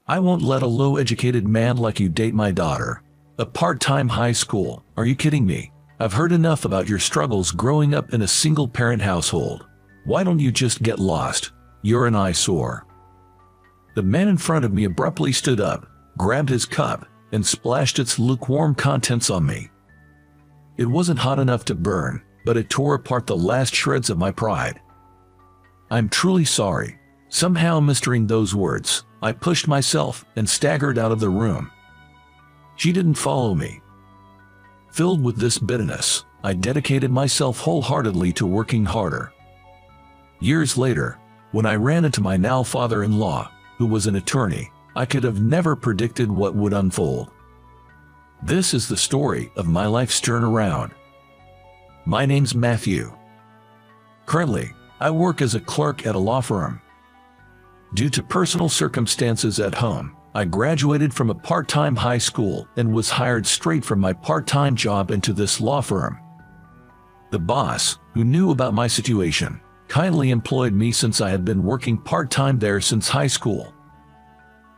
I won't let a low-educated man like you date my daughter. A part-time high school? Are you kidding me? I've heard enough about your struggles growing up in a single-parent household. Why don't you just get lost? You're an eyesore." The man in front of me abruptly stood up, grabbed his cup, and splashed its lukewarm contents on me. It wasn't hot enough to burn, but it tore apart the last shreds of my pride. "I'm truly sorry." Somehow mastering those words, I pushed myself and staggered out of the room. She didn't follow me. Filled with this bitterness, I dedicated myself wholeheartedly to working harder. Years later, when I ran into my now father-in-law, who was an attorney, I could have never predicted what would unfold. This is the story of my life's turnaround. My name's Matthew. Currently, I work as a clerk at a law firm. Due to personal circumstances at home, I graduated from a part-time high school and was hired straight from my part-time job into this law firm. The boss, who knew about my situation, kindly employed me since I had been working part-time there since high school.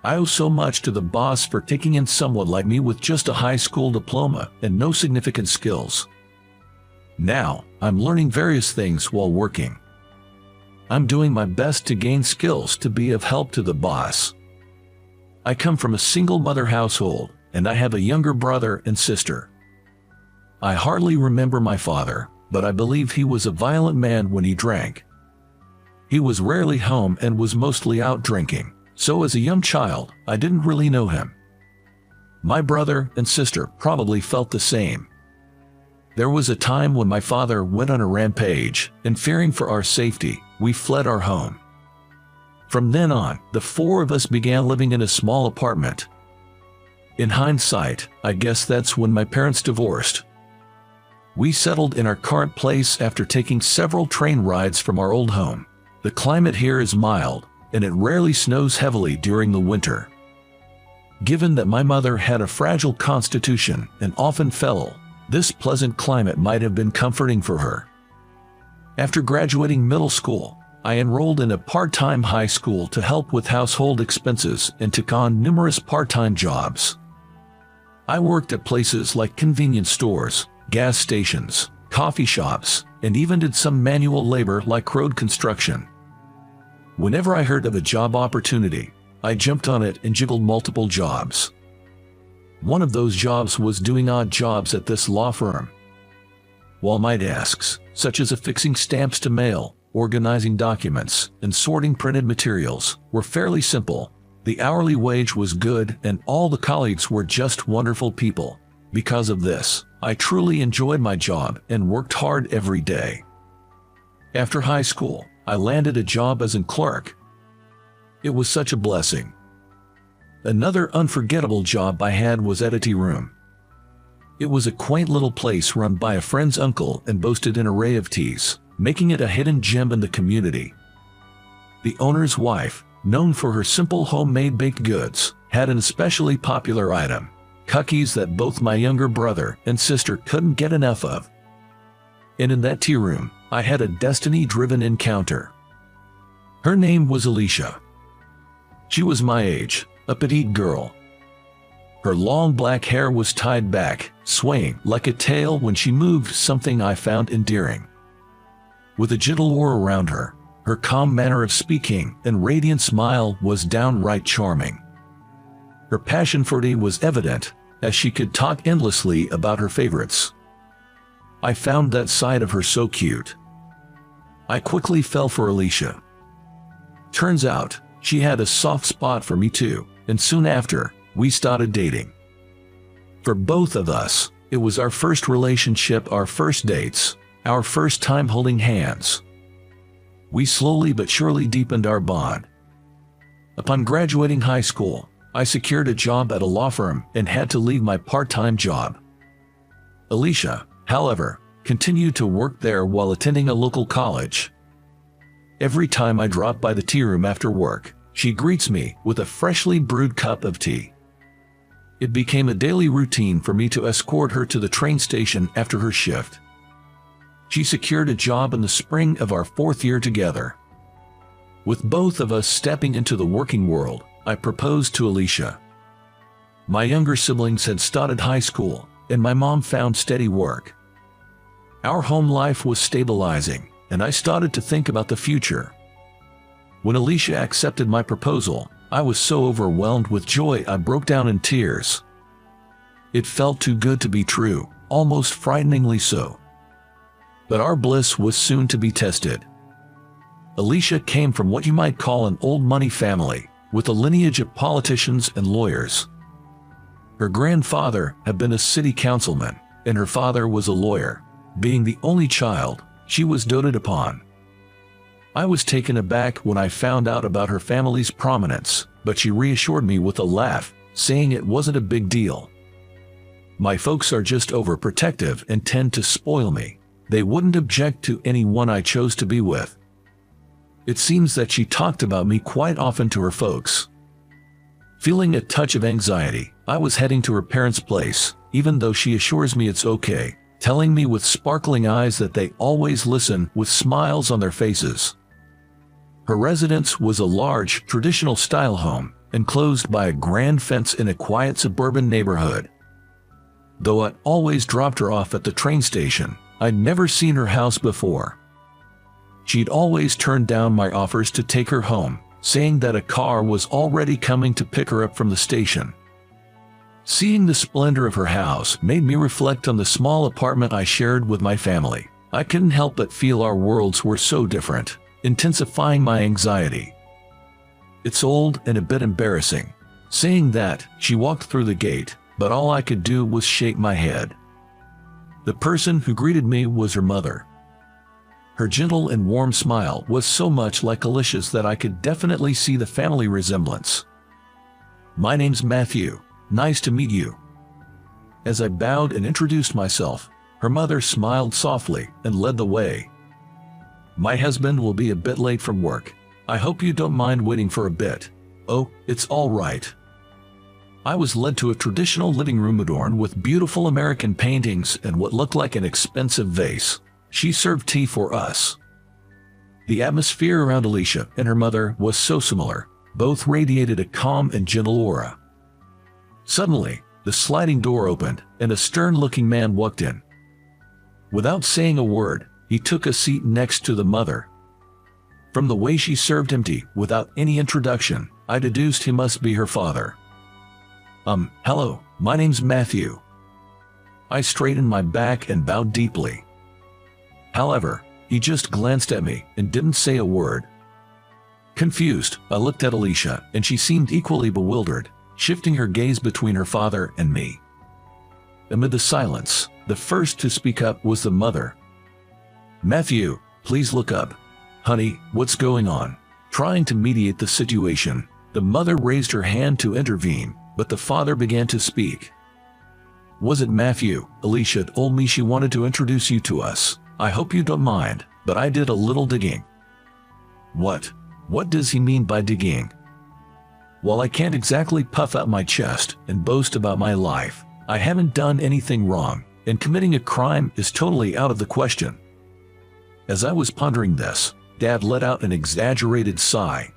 I owe so much to the boss for taking in someone like me with just a high school diploma and no significant skills. Now, I'm learning various things while working. I'm doing my best to gain skills to be of help to the boss. I come from a single-mother household, and I have a younger brother and sister. I hardly remember my father, but I believe he was a violent man when he drank. He was rarely home and was mostly out drinking, so as a young child, I didn't really know him. My brother and sister probably felt the same. There was a time when my father went on a rampage, and fearing for our safety, we fled our home. From then on, the four of us began living in a small apartment. In hindsight, I guess that's when my parents divorced. We settled in our current place after taking several train rides from our old home. The climate here is mild, and it rarely snows heavily during the winter. Given that my mother had a fragile constitution and often fell ill, this pleasant climate might have been comforting for her. After graduating middle school, I enrolled in a part-time high school to help with household expenses and took on numerous part-time jobs. I worked at places like convenience stores, gas stations, coffee shops, and even did some manual labor like road construction. Whenever I heard of a job opportunity, I jumped on it and juggled multiple jobs. One of those jobs was doing odd jobs at this law firm. While my tasks, such as affixing stamps to mail, organizing documents, and sorting printed materials, were fairly simple, the hourly wage was good and all the colleagues were just wonderful people. Because of this, I truly enjoyed my job and worked hard every day. After high school, I landed a job as a clerk. It was such a blessing. Another unforgettable job I had was at a tea room. It was a quaint little place run by a friend's uncle and boasted an array of teas, making it a hidden gem in the community. The owner's wife, known for her simple homemade baked goods, had an especially popular item, cookies that both my younger brother and sister couldn't get enough of. And in that tea room, I had a destiny-driven encounter. Her name was Alicia. She was my age, a petite girl. Her long black hair was tied back, swaying like a tail when she moved, something I found endearing. With a gentle aura around her, her calm manner of speaking and radiant smile was downright charming. Her passion for tea was evident, as she could talk endlessly about her favorites. I found that side of her so cute. I quickly fell for Alicia. Turns out, she had a soft spot for me too, and soon after, we started dating. For both of us, it was our first relationship, our first dates, our first time holding hands. We slowly but surely deepened our bond. Upon graduating high school, I secured a job at a law firm and had to leave my part-time job. Alicia, however, continued to work there while attending a local college. Every time I drop by the tea room after work, she greets me with a freshly brewed cup of tea. It became a daily routine for me to escort her to the train station after her shift. She secured a job in the spring of our 4th year together. With both of us stepping into the working world, I proposed to Alicia. My younger siblings had started high school, and my mom found steady work. Our home life was stabilizing, and I started to think about the future. When Alicia accepted my proposal, I was so overwhelmed with joy I broke down in tears. It felt too good to be true, almost frighteningly so. But our bliss was soon to be tested. Alicia came from what you might call an old money family, with a lineage of politicians and lawyers. Her grandfather had been a city councilman, and her father was a lawyer. Being the only child, she was doted upon. I was taken aback when I found out about her family's prominence, but she reassured me with a laugh, saying it wasn't a big deal. My folks are just overprotective and tend to spoil me. They wouldn't object to anyone I chose to be with. It seems that she talked about me quite often to her folks. Feeling a touch of anxiety, I was heading to her parents' place, even though she assures me it's okay, telling me with sparkling eyes that they always listen with smiles on their faces. Her residence was a large, traditional-style home, enclosed by a grand fence in a quiet suburban neighborhood. Though I'd always dropped her off at the train station, I'd never seen her house before. She'd always turned down my offers to take her home, saying that a car was already coming to pick her up from the station. Seeing the splendor of her house made me reflect on the small apartment I shared with my family. I couldn't help but feel our worlds were so different, intensifying my anxiety. It's old and a bit embarrassing. Saying that, she walked through the gate, but all I could do was shake my head. The person who greeted me was her mother. Her gentle and warm smile was so much like Alicia's that I could definitely see the family resemblance. "My name's Matthew. Nice to meet you." As I bowed and introduced myself, her mother smiled softly and led the way. "My husband will be a bit late from work. I hope you don't mind waiting for a bit." "Oh, it's all right." I was led to a traditional living room adorned with beautiful American paintings and what looked like an expensive vase. She served tea for us. The atmosphere around Alicia and her mother was so similar. Both radiated a calm and gentle aura. Suddenly, the sliding door opened, and a stern-looking man walked in. Without saying a word, he took a seat next to the mother. From the way she served him tea without any introduction, I deduced he must be her father. Hello, my name's Matthew." I straightened my back and bowed deeply. However, he just glanced at me and didn't say a word. Confused, I looked at Alicia, and she seemed equally bewildered, shifting her gaze between her father and me. Amid the silence, the first to speak up was the mother. "Matthew, please look up. Honey, what's going on?" Trying to mediate the situation, the mother raised her hand to intervene, but the father began to speak. "Was it Matthew? Alicia told me she wanted to introduce you to us. I hope you don't mind, but I did a little digging." "What? What does he mean by digging?" "While I can't exactly puff out my chest and boast about my life, I haven't done anything wrong, and committing a crime is totally out of the question." As I was pondering this, Dad let out an exaggerated sigh.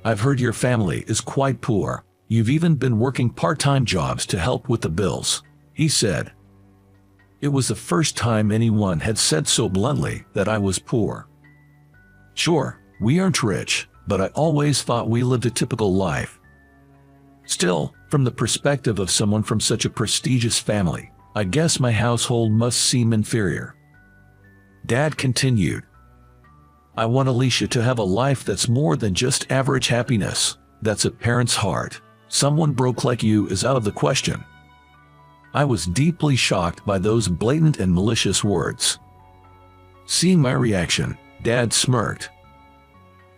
"I've heard your family is quite poor. You've even been working part-time jobs to help with the bills," he said. It was the first time anyone had said so bluntly that I was poor. Sure, we aren't rich, but I always thought we lived a typical life. Still, from the perspective of someone from such a prestigious family, I guess my household must seem inferior. Dad continued, "I want Alicia to have a life that's more than just average happiness. That's a parent's heart. Someone broke like you is out of the question." I was deeply shocked by those blatant and malicious words. Seeing my reaction, Dad smirked.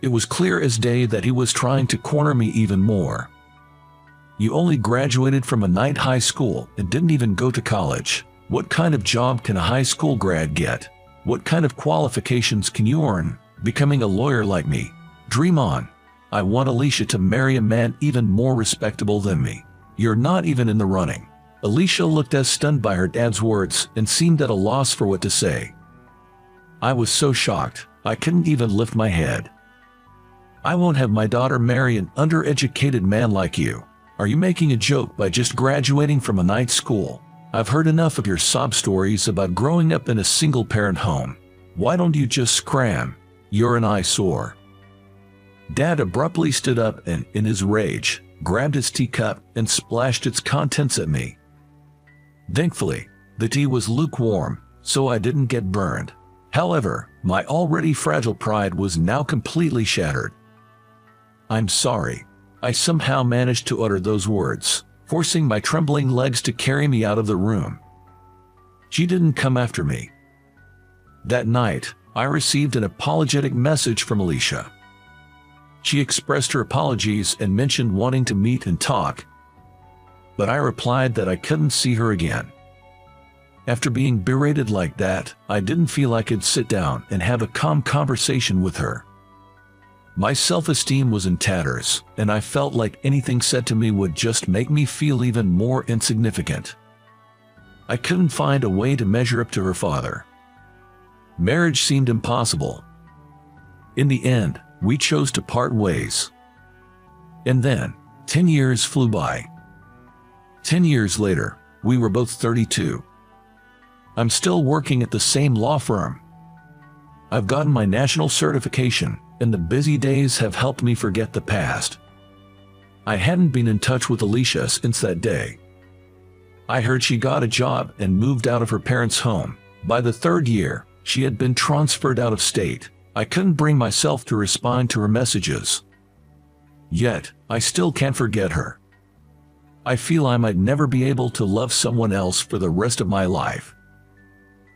It was clear as day that he was trying to corner me even more. "You only graduated from a night high school and didn't even go to college. What kind of job can a high school grad get? What kind of qualifications can you earn? Becoming a lawyer like me? Dream on. I want Alicia to marry a man even more respectable than me. You're not even in the running." Alicia looked as stunned by her dad's words and seemed at a loss for what to say. I was so shocked, I couldn't even lift my head. I won't have my daughter marry an undereducated man like you. Are you making a joke by just graduating from a night school? I've heard enough of your sob stories about growing up in a single-parent home. Why don't you just scram? You're an eyesore." Dad abruptly stood up and, in his rage, grabbed his teacup and splashed its contents at me. Thankfully, the tea was lukewarm, so I didn't get burned. However, my already fragile pride was now completely shattered. "I'm sorry." I somehow managed to utter those words, forcing my trembling legs to carry me out of the room. She didn't come after me. That night, I received an apologetic message from Alicia. She expressed her apologies and mentioned wanting to meet and talk, but I replied that I couldn't see her again. After being berated like that, I didn't feel I could sit down and have a calm conversation with her. My self-esteem was in tatters, and I felt like anything said to me would just make me feel even more insignificant. I couldn't find a way to measure up to her father. Marriage seemed impossible. In the end, we chose to part ways. And then, 10 years flew by. 10 years later, we were both 32. I'm still working at the same law firm. I've gotten my national certification, and the busy days have helped me forget the past. I hadn't been in touch with Alicia since that day. I heard she got a job and moved out of her parents' home. By the third year, she had been transferred out of state. I couldn't bring myself to respond to her messages. Yet, I still can't forget her. I feel I might never be able to love someone else for the rest of my life.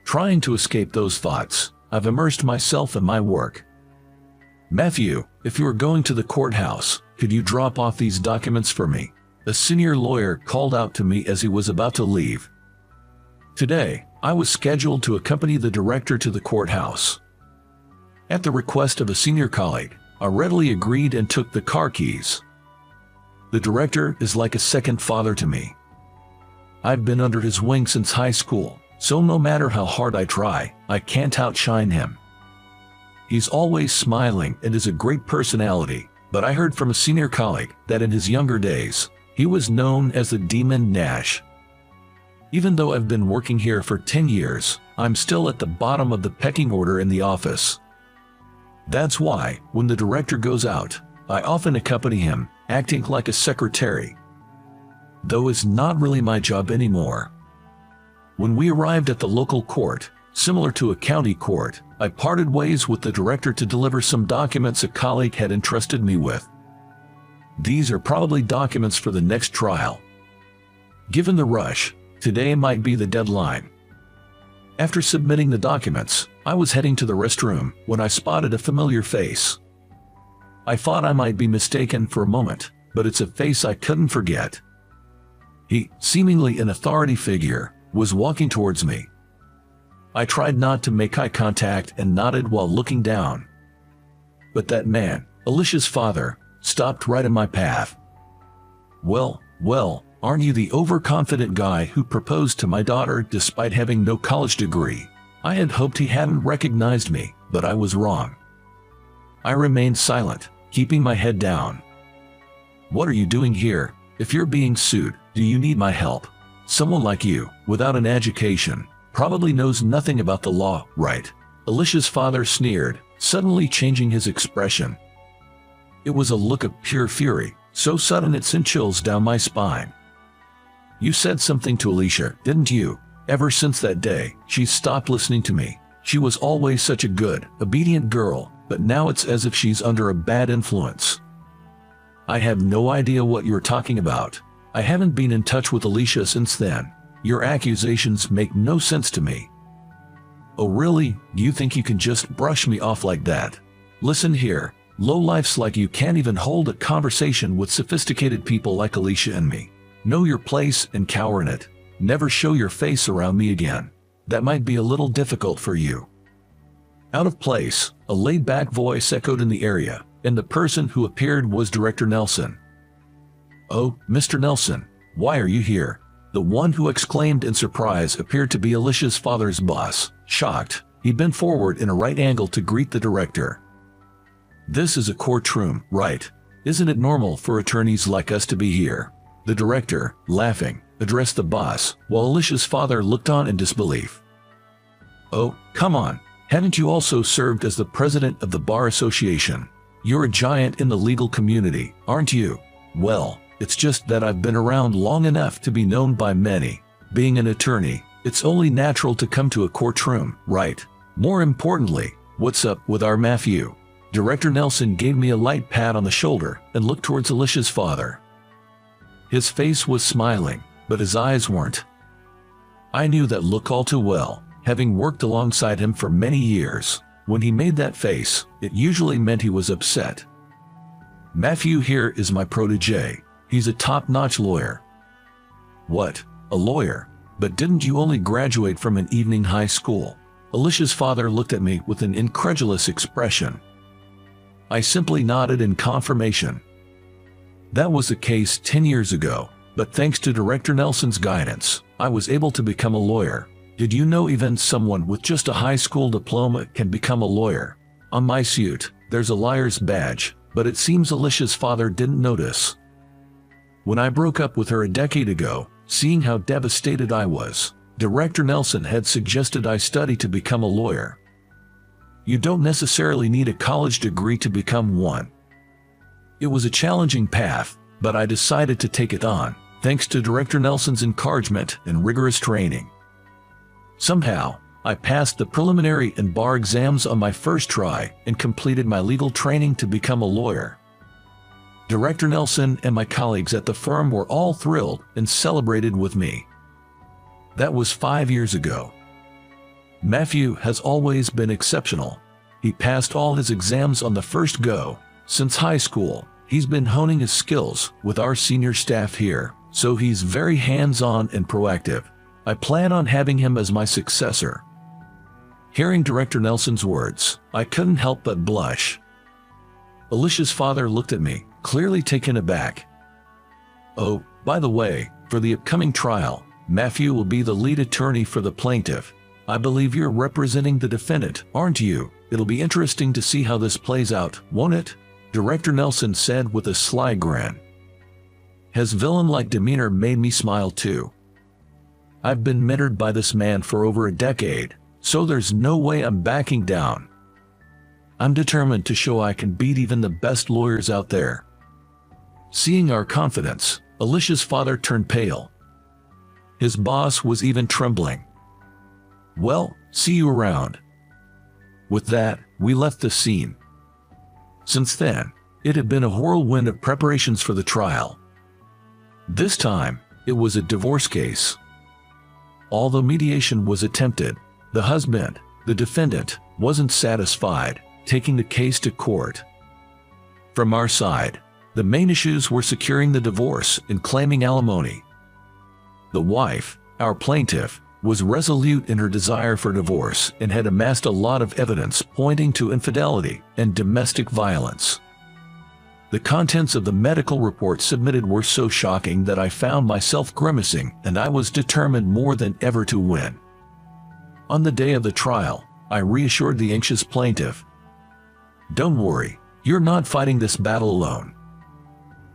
Trying to escape those thoughts, I've immersed myself in my work. "Matthew, if you are going to the courthouse, could you drop off these documents for me?" A senior lawyer called out to me as he was about to leave. Today, I was scheduled to accompany the director to the courthouse. At the request of a senior colleague, I readily agreed and took the car keys. The director is like a second father to me. I've been under his wing since high school, so no matter how hard I try, I can't outshine him. He's always smiling and is a great personality, but I heard from a senior colleague that in his younger days, he was known as the Demon Nash. Even though I've been working here for 10 years, I'm still at the bottom of the pecking order in the office. That's why, when the director goes out, I often accompany him, acting like a secretary. Though it's not really my job anymore. When we arrived at the local court, similar to a county court, I parted ways with the director to deliver some documents a colleague had entrusted me with. These are probably documents for the next trial. Given the rush, today might be the deadline. After submitting the documents, I was heading to the restroom when I spotted a familiar face. I thought I might be mistaken for a moment, but it's a face I couldn't forget. He, seemingly an authority figure, was walking towards me. I tried not to make eye contact and nodded while looking down. But that man, Alicia's father, stopped right in my path. Well, aren't you the overconfident guy who proposed to my daughter despite having no college degree? I had hoped he hadn't recognized me, but I was wrong. I remained silent, keeping my head down. "What are you doing here? If you're being sued, do you need my help? Someone like you, without an education, probably knows nothing about the law, right?" Alicia's father sneered, suddenly changing his expression. It was a look of pure fury, so sudden it sent chills down my spine. "You said something to Alicia, didn't you? Ever since that day, she's stopped listening to me. She was always such a good, obedient girl, but now it's as if she's under a bad influence." "I have no idea what you're talking about. I haven't been in touch with Alicia since then. Your accusations make no sense to me." "Oh really? You think you can just brush me off like that? Listen here, lowlifes like you can't even hold a conversation with sophisticated people like Alicia and me. Know your place and cower in it. Never show your face around me again. That might be a little difficult for you." Out of place, a laid-back voice echoed in the area, and the person who appeared was Director Nelson. "Oh, Mr. Nelson, why are you here?" The one who exclaimed in surprise appeared to be Alicia's father's boss. Shocked, he bent forward in a right angle to greet the director. This is a courtroom, right? Isn't it normal for attorneys like us to be here? The director, laughing, addressed the boss, while Alicia's father looked on in disbelief. Oh, come on. Haven't you also served as the president of the Bar Association? You're a giant in the legal community, aren't you? Well, it's just that I've been around long enough to be known by many. Being an attorney, it's only natural to come to a courtroom, right? More importantly, what's up with our Matthew? Director Nelson gave me a light pat on the shoulder and looked towards Alicia's father. His face was smiling, but his eyes weren't. I knew that look all too well, having worked alongside him for many years. When he made that face, it usually meant he was upset. Matthew here is my protege. He's a top-notch lawyer. What? A lawyer? But didn't you only graduate from an evening high school? Alicia's father looked at me with an incredulous expression. I simply nodded in confirmation. That was the case 10 years ago, but thanks to Director Nelson's guidance, I was able to become a lawyer. Did you know even someone with just a high school diploma can become a lawyer? On my suit, there's a liar's badge, but it seems Alicia's father didn't notice. When I broke up with her a decade ago, seeing how devastated I was, Director Nelson had suggested I study to become a lawyer. You don't necessarily need a college degree to become one. It was a challenging path, but I decided to take it on, thanks to Director Nelson's encouragement and rigorous training. Somehow, I passed the preliminary and bar exams on my first try and completed my legal training to become a lawyer. Director Nelson and my colleagues at the firm were all thrilled and celebrated with me. That was 5 years ago. Matthew has always been exceptional. He passed all his exams on the first go. Since high school, he's been honing his skills with our senior staff here, so he's very hands-on and proactive. I plan on having him as my successor. Hearing Director Nelson's words, I couldn't help but blush. Alicia's father looked at me, clearly taken aback. Oh, by the way, for the upcoming trial, Matthew will be the lead attorney for the plaintiff. I believe you're representing the defendant, aren't you? It'll be interesting to see how this plays out, won't it? Director Nelson said with a sly grin. His villain-like demeanor made me smile too. I've been mentored by this man for over a decade, so there's no way I'm backing down. I'm determined to show I can beat even the best lawyers out there. Seeing our confidence, Alicia's father turned pale. His boss was even trembling. Well, see you around. With that, we left the scene. Since then, it had been a whirlwind of preparations for the trial. This time, it was a divorce case. Although mediation was attempted, the husband, the defendant, wasn't satisfied, taking the case to court. From our side, the main issues were securing the divorce and claiming alimony. The wife, our plaintiff, was resolute in her desire for divorce and had amassed a lot of evidence pointing to infidelity and domestic violence. The contents of the medical report submitted were so shocking that I found myself grimacing, and I was determined more than ever to win. On the day of the trial, I reassured the anxious plaintiff. Don't worry, you're not fighting this battle alone.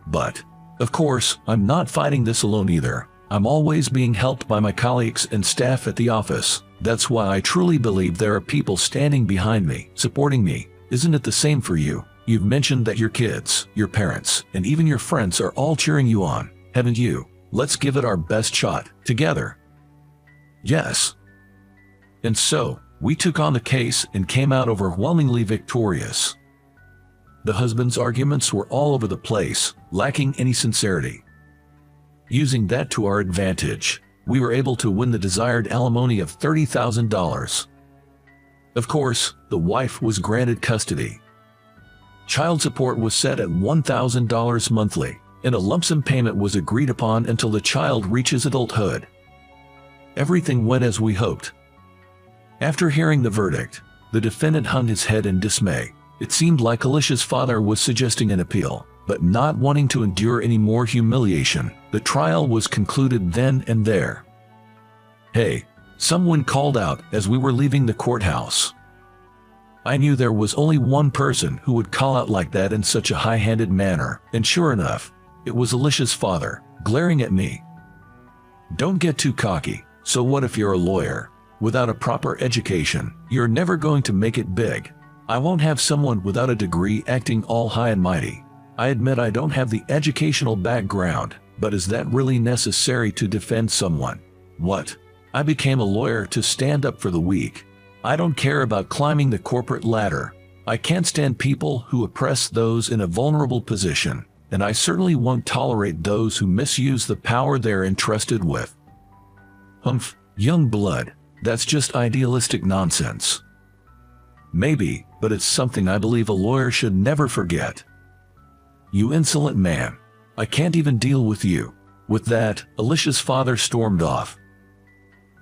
But, of course, I'm not fighting this alone either. I'm always being helped by my colleagues and staff at the office. That's why I truly believe there are people standing behind me, supporting me. Isn't it the same for you? You've mentioned that your kids, your parents, and even your friends are all cheering you on, haven't you? Let's give it our best shot, together. Yes. And so, we took on the case and came out overwhelmingly victorious. The husband's arguments were all over the place, lacking any sincerity. Using that to our advantage, we were able to win the desired alimony of $30,000. Of course, the wife was granted custody. Child support was set at $1,000 monthly, and a lump sum payment was agreed upon until the child reaches adulthood. Everything went as we hoped. After hearing the verdict, the defendant hung his head in dismay. It seemed like Alicia's father was suggesting an appeal, but not wanting to endure any more humiliation. The trial was concluded then and there. Hey, someone called out as we were leaving the courthouse. I knew there was only one person who would call out like that in such a high-handed manner, and sure enough, it was Alicia's father, glaring at me. Don't get too cocky. So what if you're a lawyer? Without a proper education, you're never going to make it big. I won't have someone without a degree acting all high and mighty. I admit I don't have the educational background, but is that really necessary to defend someone? What? I became a lawyer to stand up for the weak. I don't care about climbing the corporate ladder. I can't stand people who oppress those in a vulnerable position, and I certainly won't tolerate those who misuse the power they're entrusted with. Humph, young blood, that's just idealistic nonsense. Maybe, but it's something I believe a lawyer should never forget. You insolent man. I can't even deal with you. With that, Alicia's father stormed off.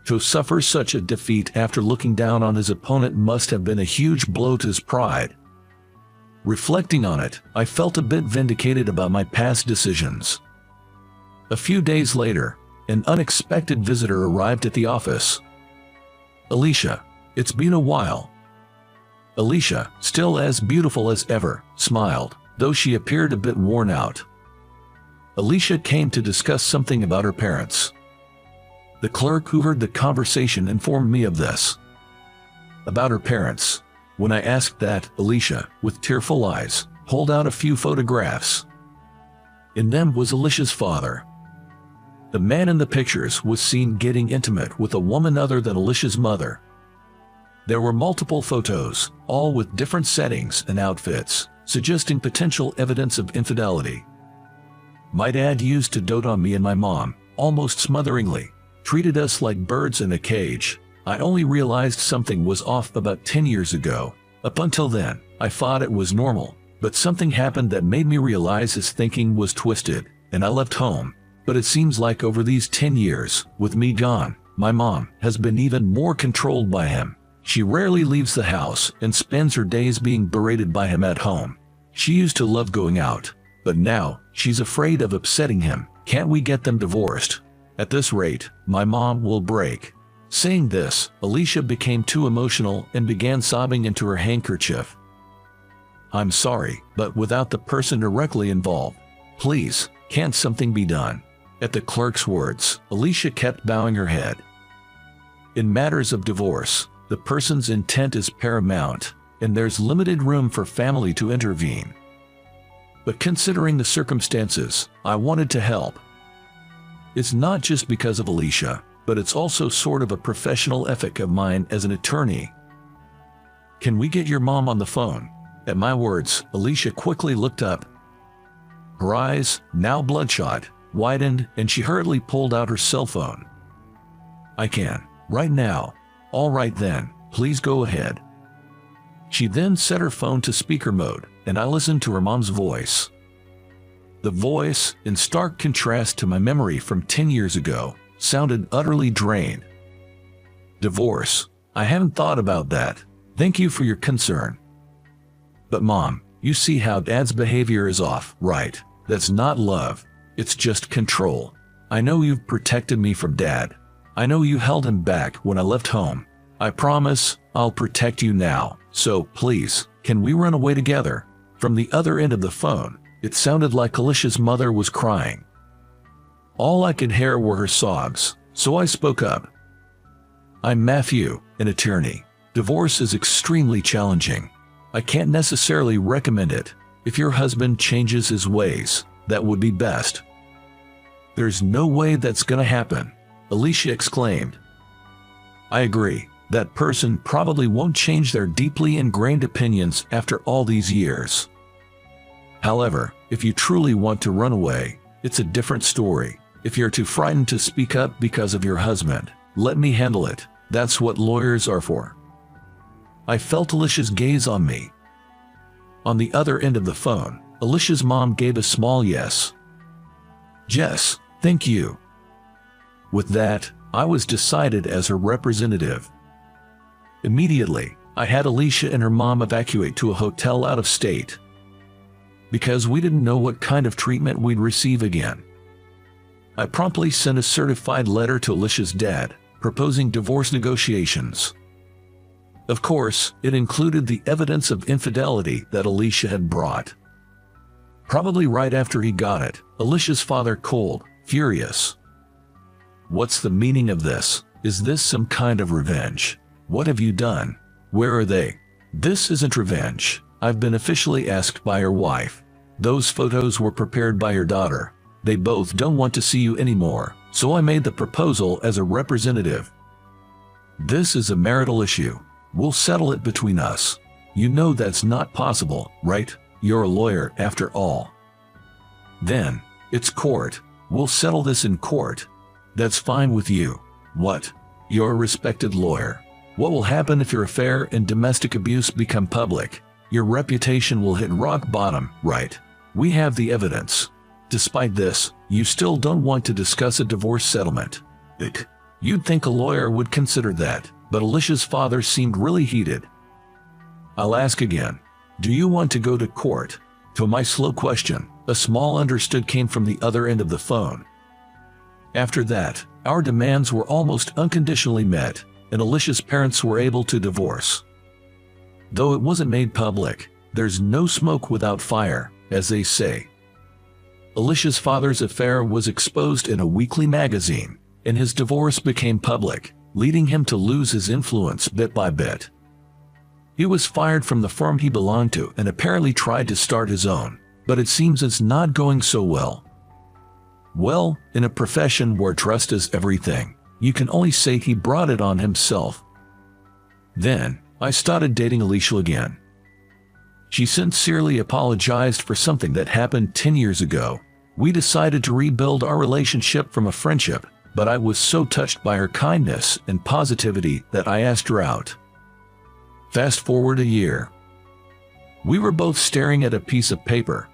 To suffer such a defeat after looking down on his opponent must have been a huge blow to his pride. Reflecting on it, I felt a bit vindicated about my past decisions. A few days later, an unexpected visitor arrived at the office. Alicia, it's been a while. Alicia, still as beautiful as ever, smiled, though she appeared a bit worn out. Alicia came to discuss something about her parents. The clerk who heard the conversation informed me of this. About her parents. When I asked that, Alicia, with tearful eyes, pulled out a few photographs. In them was Alicia's father. The man in the pictures was seen getting intimate with a woman other than Alicia's mother. There were multiple photos, all with different settings and outfits, suggesting potential evidence of infidelity. My dad used to dote on me and my mom, almost smotheringly, treated us like birds in a cage. I only realized something was off about 10 years ago. Up until then, I thought it was normal, but something happened that made me realize his thinking was twisted, and I left home. But it seems like over these 10 years, with me gone, my mom has been even more controlled by him. She rarely leaves the house and spends her days being berated by him at home. She used to love going out, but now she's afraid of upsetting him. Can't we get them divorced? At this rate, my mom will break. Saying this, Alicia became too emotional and began sobbing into her handkerchief. I'm sorry, but without the person directly involved, please, can't something be done? At the clerk's words, Alicia kept bowing her head. In matters of divorce, the person's intent is paramount, and there's limited room for family to intervene. But considering the circumstances, I wanted to help. It's not just because of Alicia, but it's also sort of a professional ethic of mine as an attorney. Can we get your mom on the phone? At my words, Alicia quickly looked up. Her eyes, now bloodshot, widened, and she hurriedly pulled out her cell phone. I can, right now. All right then, please go ahead. She then set her phone to speaker mode, and I listened to her mom's voice. The voice, in stark contrast to my memory from 10 years ago, sounded utterly drained. Divorce. I haven't thought about that. Thank you for your concern. But Mom, you see how Dad's behavior is off, right? That's not love. It's just control. I know you've protected me from Dad. I know you held him back when I left home. I promise I'll protect you now. So please, can we run away together? From the other end of the phone, it sounded like Alicia's mother was crying. All I could hear were her sobs, so I spoke up. I'm Matthew, an attorney. Divorce is extremely challenging. I can't necessarily recommend it. If your husband changes his ways, that would be best. There's no way that's gonna happen, Alicia exclaimed. I agree. That person probably won't change their deeply ingrained opinions after all these years. However, if you truly want to run away, it's a different story. If you're too frightened to speak up because of your husband, let me handle it. That's what lawyers are for. I felt Alicia's gaze on me. On the other end of the phone, Alicia's mom gave a small yes. Jess, thank you. With that, I was decided as her representative. Immediately, I had Alicia and her mom evacuate to a hotel out of state. Because we didn't know what kind of treatment we'd receive again. I promptly sent a certified letter to Alicia's dad, proposing divorce negotiations. Of course, it included the evidence of infidelity that Alicia had brought. Probably right after he got it, Alicia's father called, furious. What's the meaning of this? Is this some kind of revenge? What have you done? Where are they? This isn't revenge. I've been officially asked by her wife. Those photos were prepared by her daughter. They both don't want to see you anymore, so I made the proposal as a representative. This is a marital issue. We'll settle it between us. You know that's not possible, right? You're a lawyer after all. Then, it's court. We'll settle this in court. That's fine with you. What? You're a respected lawyer. What will happen if your affair and domestic abuse become public? Your reputation will hit rock bottom, right? We have the evidence. Despite this, you still don't want to discuss a divorce settlement. You'd think a lawyer would consider that, but Alicia's father seemed really heated. I'll ask again. Do you want to go to court? To my slow question, a small understood came from the other end of the phone. After that, our demands were almost unconditionally met, and Alicia's parents were able to divorce. Though it wasn't made public, there's no smoke without fire, as they say. Alicia's father's affair was exposed in a weekly magazine, and his divorce became public, leading him to lose his influence bit by bit. He was fired from the firm he belonged to and apparently tried to start his own, but it seems it's not going so well. Well, in a profession where trust is everything, you can only say he brought it on himself. Then, I started dating Alicia again. She sincerely apologized for something that happened 10 years ago. We decided to rebuild our relationship from a friendship, but I was so touched by her kindness and positivity that I asked her out. Fast forward a year. We were both staring at a piece of paper.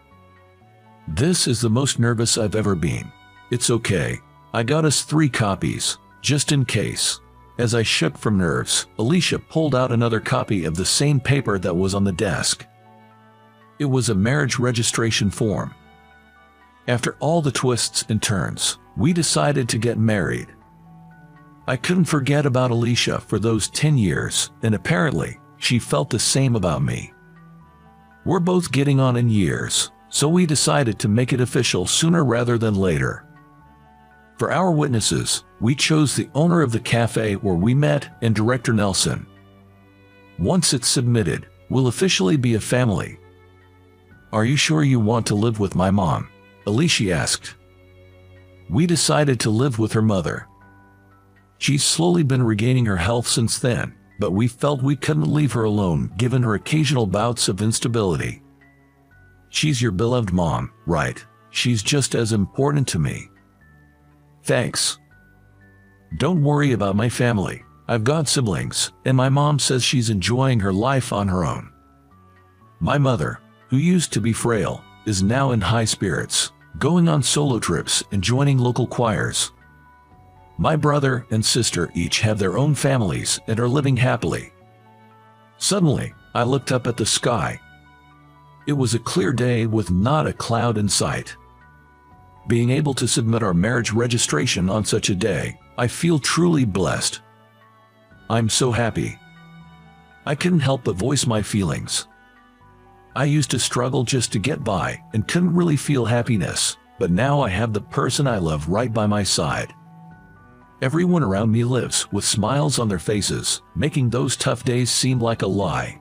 This is the most nervous I've ever been. It's okay. I got us 3 copies, just in case. As I shook from nerves, Alicia pulled out another copy of the same paper that was on the desk. It was a marriage registration form. After all the twists and turns, we decided to get married. I couldn't forget about Alicia for those 10 years, and apparently, she felt the same about me. We're both getting on in years, so we decided to make it official sooner rather than later. For our witnesses, we chose the owner of the cafe where we met and Director Nelson. Once it's submitted, we'll officially be a family. Are you sure you want to live with my mom? Alicia asked. We decided to live with her mother. She's slowly been regaining her health since then, but we felt we couldn't leave her alone given her occasional bouts of instability. She's your beloved mom, right? She's just as important to me. Thanks. Don't worry about my family. I've got siblings, and my mom says she's enjoying her life on her own. My mother, who used to be frail, is now in high spirits, going on solo trips and joining local choirs. My brother and sister each have their own families and are living happily. Suddenly, I looked up at the sky. It was a clear day with not a cloud in sight. Being able to submit our marriage registration on such a day, I feel truly blessed. I'm so happy. I couldn't help but voice my feelings. I used to struggle just to get by and couldn't really feel happiness, but now I have the person I love right by my side. Everyone around me lives with smiles on their faces, making those tough days seem like a lie.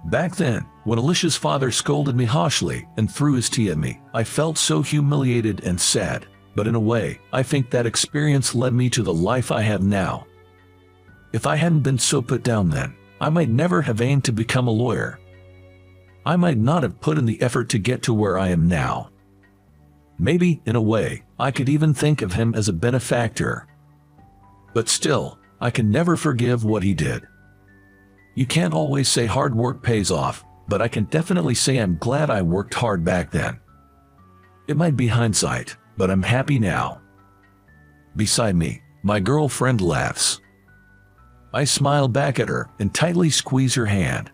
Back then, when Alicia's father scolded me harshly and threw his tea at me, I felt so humiliated and sad, but in a way, I think that experience led me to the life I have now. If I hadn't been so put down then, I might never have aimed to become a lawyer. I might not have put in the effort to get to where I am now. Maybe, in a way, I could even think of him as a benefactor. But still, I can never forgive what he did. You can't always say hard work pays off, but I can definitely say I'm glad I worked hard back then. It might be hindsight, but I'm happy now. Beside me, my girlfriend laughs. I smile back at her and tightly squeeze her hand.